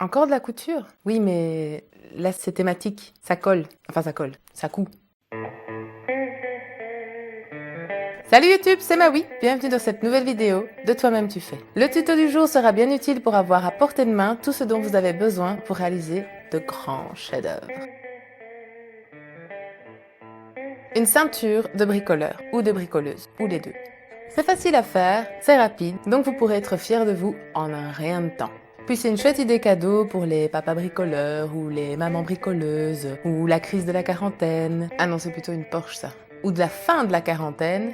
Encore de la couture? Oui, mais là, c'est thématique. Ça colle. Enfin, ça colle. Ça coud. Salut YouTube, c'est Maui. Bienvenue dans cette nouvelle vidéo de Toi-même tu fais. Le tuto du jour sera bien utile pour avoir à portée de main tout ce dont vous avez besoin pour réaliser de grands chefs-d'œuvre. Une ceinture de bricoleur ou de bricoleuse, ou les deux. C'est facile à faire, c'est rapide, donc vous pourrez être fiers de vous en un rien de temps. Puis c'est une chouette idée cadeau pour les papas bricoleurs ou les mamans bricoleuses ou la crise de la quarantaine. Ah non, c'est plutôt une Porsche ça. Ou de la fin de la quarantaine.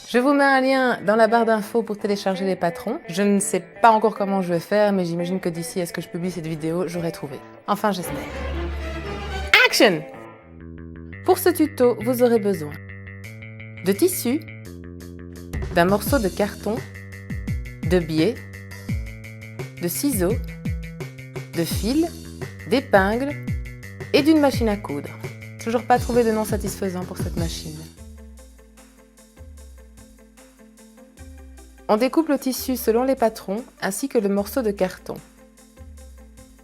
Je vous mets un lien dans la barre d'infos pour télécharger les patrons. Je ne sais pas encore comment je vais faire, mais j'imagine que d'ici à ce que je publie cette vidéo, j'aurai trouvé. Enfin, j'espère. Action! Pour ce tuto, vous aurez besoin de tissu, d'un morceau de carton, de biais, de ciseaux, de fil, d'épingles et d'une machine à coudre. Toujours pas trouvé de nom satisfaisant pour cette machine. On découpe le tissu selon les patrons ainsi que le morceau de carton.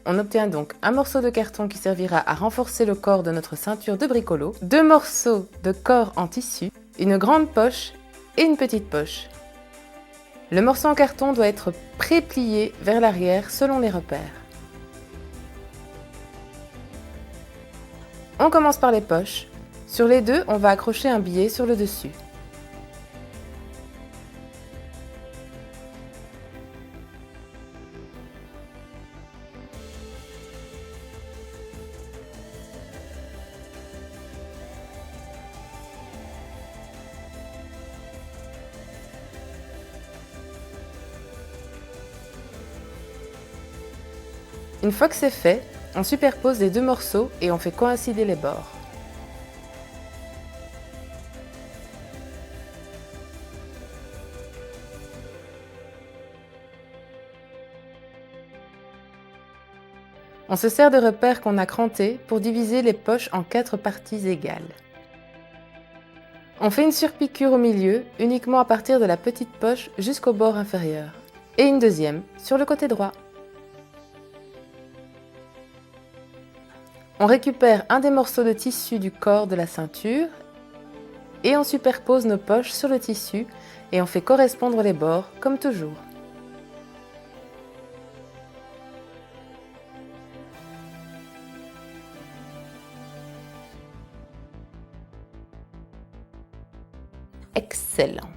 On obtient donc un morceau de carton qui servira à renforcer le corps de notre ceinture de bricolo, 2 morceaux de corps en tissu, une grande poche et une petite poche. Le morceau en carton doit être pré-plié vers l'arrière selon les repères. On commence par les poches. Sur les deux, on va accrocher un billet sur le dessus. Une fois que c'est fait, on superpose les deux morceaux et on fait coïncider les bords. On se sert de repères qu'on a crantés pour diviser les poches en 4 parties égales. On fait une surpiqûre au milieu, uniquement à partir de la petite poche jusqu'au bord inférieur. Et une deuxième sur le côté droit. On récupère un des morceaux de tissu du corps de la ceinture et on superpose nos poches sur le tissu et on fait correspondre les bords comme toujours. Excellent!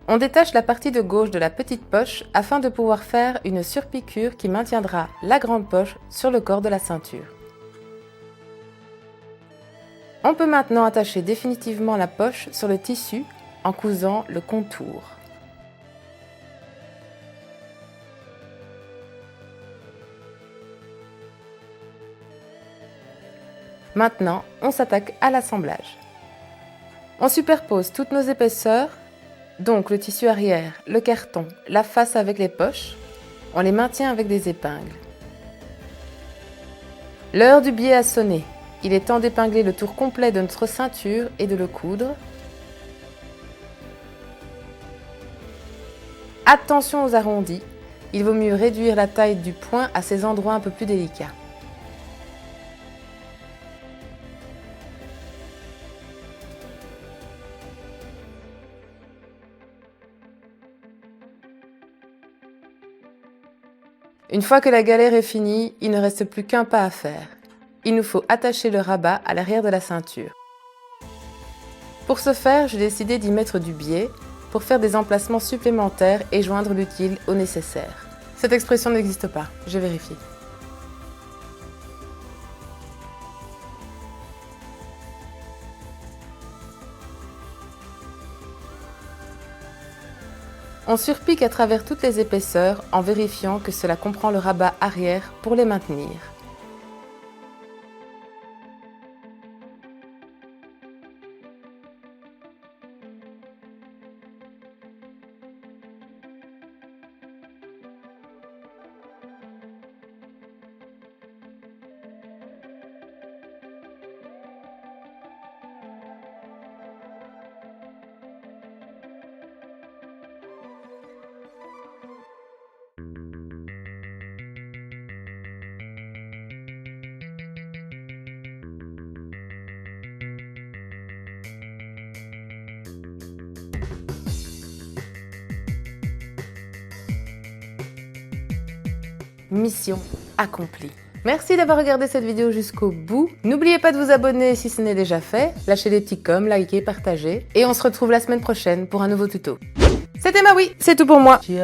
On détache la partie de gauche de la petite poche afin de pouvoir faire une surpiqûre qui maintiendra la grande poche sur le corps de la ceinture. On peut maintenant attacher définitivement la poche sur le tissu en cousant le contour. Maintenant, on s'attaque à l'assemblage. On superpose toutes nos épaisseurs, donc le tissu arrière, le carton, la face avec les poches. On les maintient avec des épingles. L'heure du biais a sonné. Il est temps d'épingler le tour complet de notre ceinture et de le coudre. Attention aux arrondis. Il vaut mieux réduire la taille du point à ces endroits un peu plus délicats. Une fois que la galère est finie, il ne reste plus qu'un pas à faire. Il nous faut attacher le rabat à l'arrière de la ceinture. Pour ce faire, j'ai décidé d'y mettre du biais pour faire des emplacements supplémentaires et joindre l'utile au nécessaire. Cette expression n'existe pas, j'ai vérifié. On surpique à travers toutes les épaisseurs en vérifiant que cela comprend le rabat arrière pour les maintenir. mission accomplie. Merci d'avoir regardé cette vidéo jusqu'au bout. N'oubliez pas de vous abonner si ce n'est déjà fait. Lâchez des petits coms, likez, partagez. Et on se retrouve la semaine prochaine pour un nouveau tuto. C'était Maui, c'est tout pour moi. Ciao.